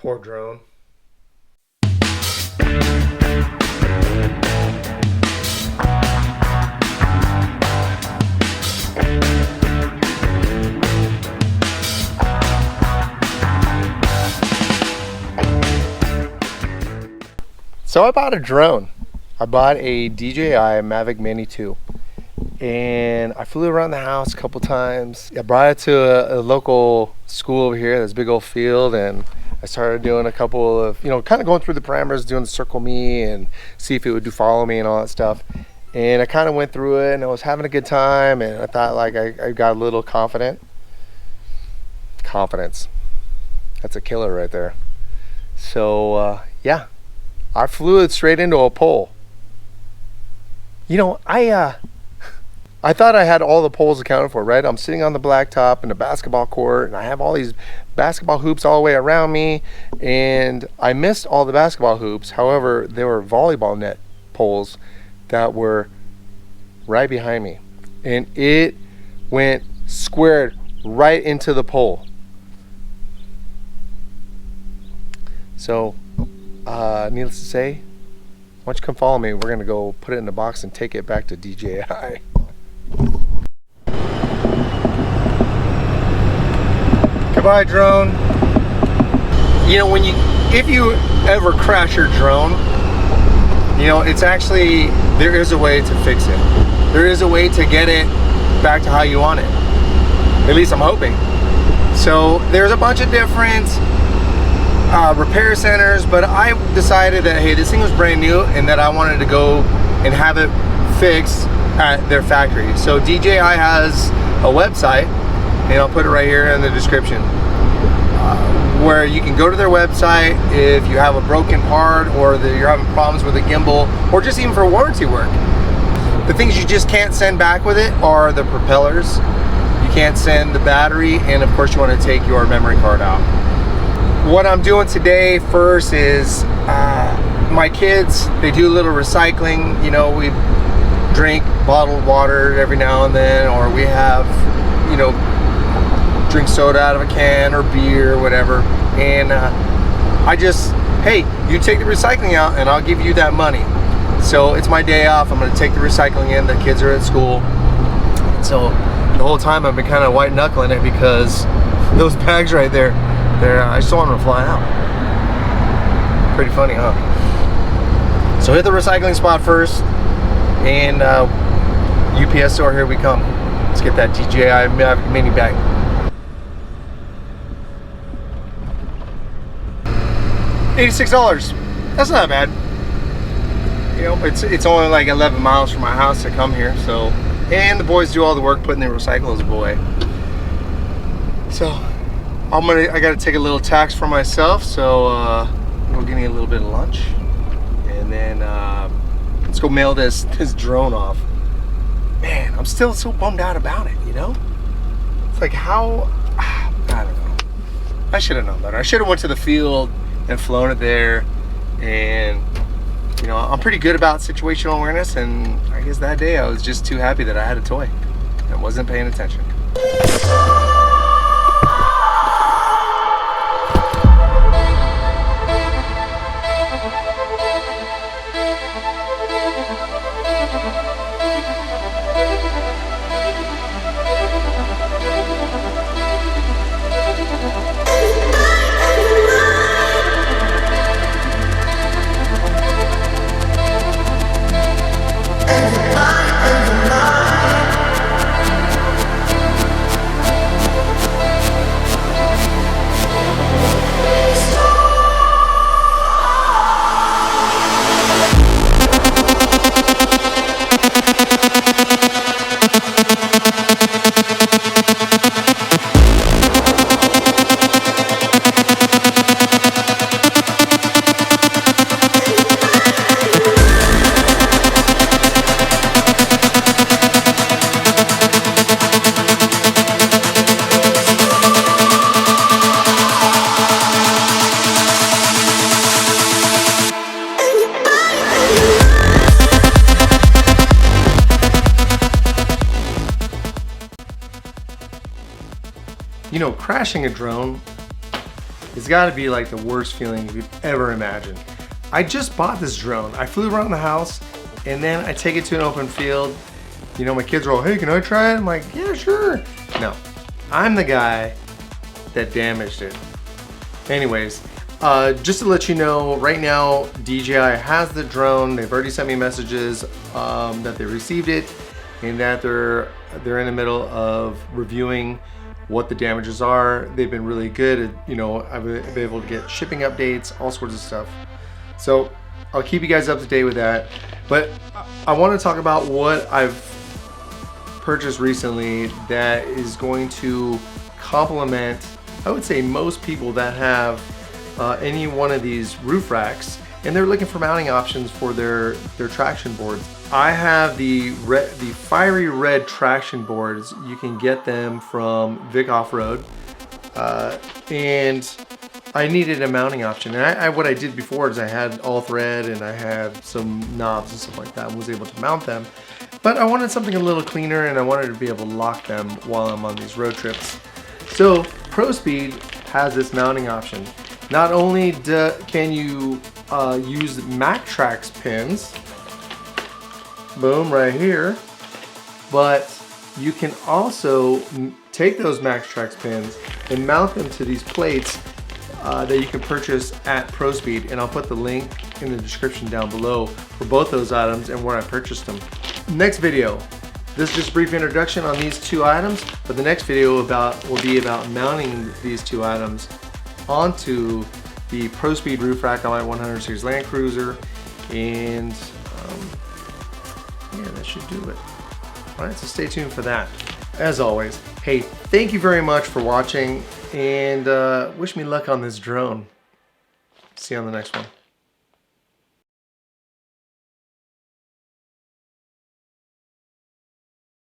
Poor drone. So I bought a drone. I bought a DJI Mavic Mini 2. And I flew around the house a couple times. I brought it to a local school over here, this big old field, and I started doing a couple of, kind of going through the parameters, doing the circle me and see if it would do follow me and all that stuff. And I kind of went through it and I was having a good time, and I thought like I got a little confident. Confidence. That's a killer right there. So yeah, I flew it straight into a pole. I thought I had all the poles accounted for, right? I'm sitting on the blacktop in a basketball court, and I have all these basketball hoops all the way around me, and I missed all the basketball hoops. However, there were volleyball net poles that were right behind me, and it went squared right into the pole. So, needless to say, why don't you come follow me? We're gonna go put it in a box and take it back to DJI. Goodbye, drone. If you ever crash your drone, it's actually, there is a way to fix it. There is a way to get it back to how you want it. At least I'm hoping. So there's a bunch of different repair centers, but I decided that, hey, this thing was brand new and that I wanted to go and have it fixed at their factory. So DJI has a website, and I'll put it right here in the description, where you can go to their website if you have a broken part or you're having problems with a gimbal, or just even for warranty work. The things you just can't send back with it are the propellers. You can't send the battery, and of course you want to take your memory card out. What I'm doing today first is my kids, they do a little recycling. We drink bottled water every now and then, or we have, drink soda out of a can or beer or whatever. And hey, you take the recycling out and I'll give you that money. So it's my day off. I'm gonna take the recycling in. The kids are at school. So the whole time I've been kind of white knuckling it, because those bags right there, I just want them to fly out. Pretty funny, huh? So hit the recycling spot first, and UPS store, here we come. Let's get that DJI Mavic Mini back. $86. That's not bad. It's only like 11 miles from my house to come here. So, and the boys do all the work putting the recyclables away. So I got to take a little tax for myself. So we're getting a little bit of lunch, and then let's go mail this drone off. Man, I'm still so bummed out about it, It's like, how, I don't know. I should have known better. I should have went to the field and flown it there. And, I'm pretty good about situational awareness, and I guess that day I was just too happy that I had a toy and wasn't paying attention. Crashing a drone it's got to be like the worst feeling you could ever imagine. I just bought this drone. I flew around the house and then I take it to an open field. You know, my kids are all, hey, can I try it? I'm like, yeah, sure. No, I'm the guy that damaged it. Anyways, just to let you know, right now DJI has the drone. They've already sent me messages that they received it and that they're in the middle of reviewing what the damages are. They've been really good at, you know, I've been able to get shipping updates, all sorts of stuff. So I'll keep you guys up to date with that. But I want to talk about what I've purchased recently that is going to complement, I would say, most people that have any one of these roof racks and they're looking for mounting options for their traction boards. I have the fiery red traction boards. You can get them from Vic Off-Road, and I needed a mounting option. And what I did before is I had all thread and I had some knobs and stuff like that and was able to mount them. But I wanted something a little cleaner and I wanted to be able to lock them while I'm on these road trips. So ProSpeed has this mounting option. Not only can you use MacTrax pins, boom, right here, but you can also take those MacTrax pins and mount them to these plates that you can purchase at ProSpeed, and I'll put the link in the description down below for both those items and where I purchased them. Next video, this is just a brief introduction on these two items, but the next video will be about mounting these two items onto the ProSpeed roof rack on my 100 series Land Cruiser, and yeah, that should do it. All right, so stay tuned for that. As always, hey, thank you very much for watching, and wish me luck on this drone. See you on the next one.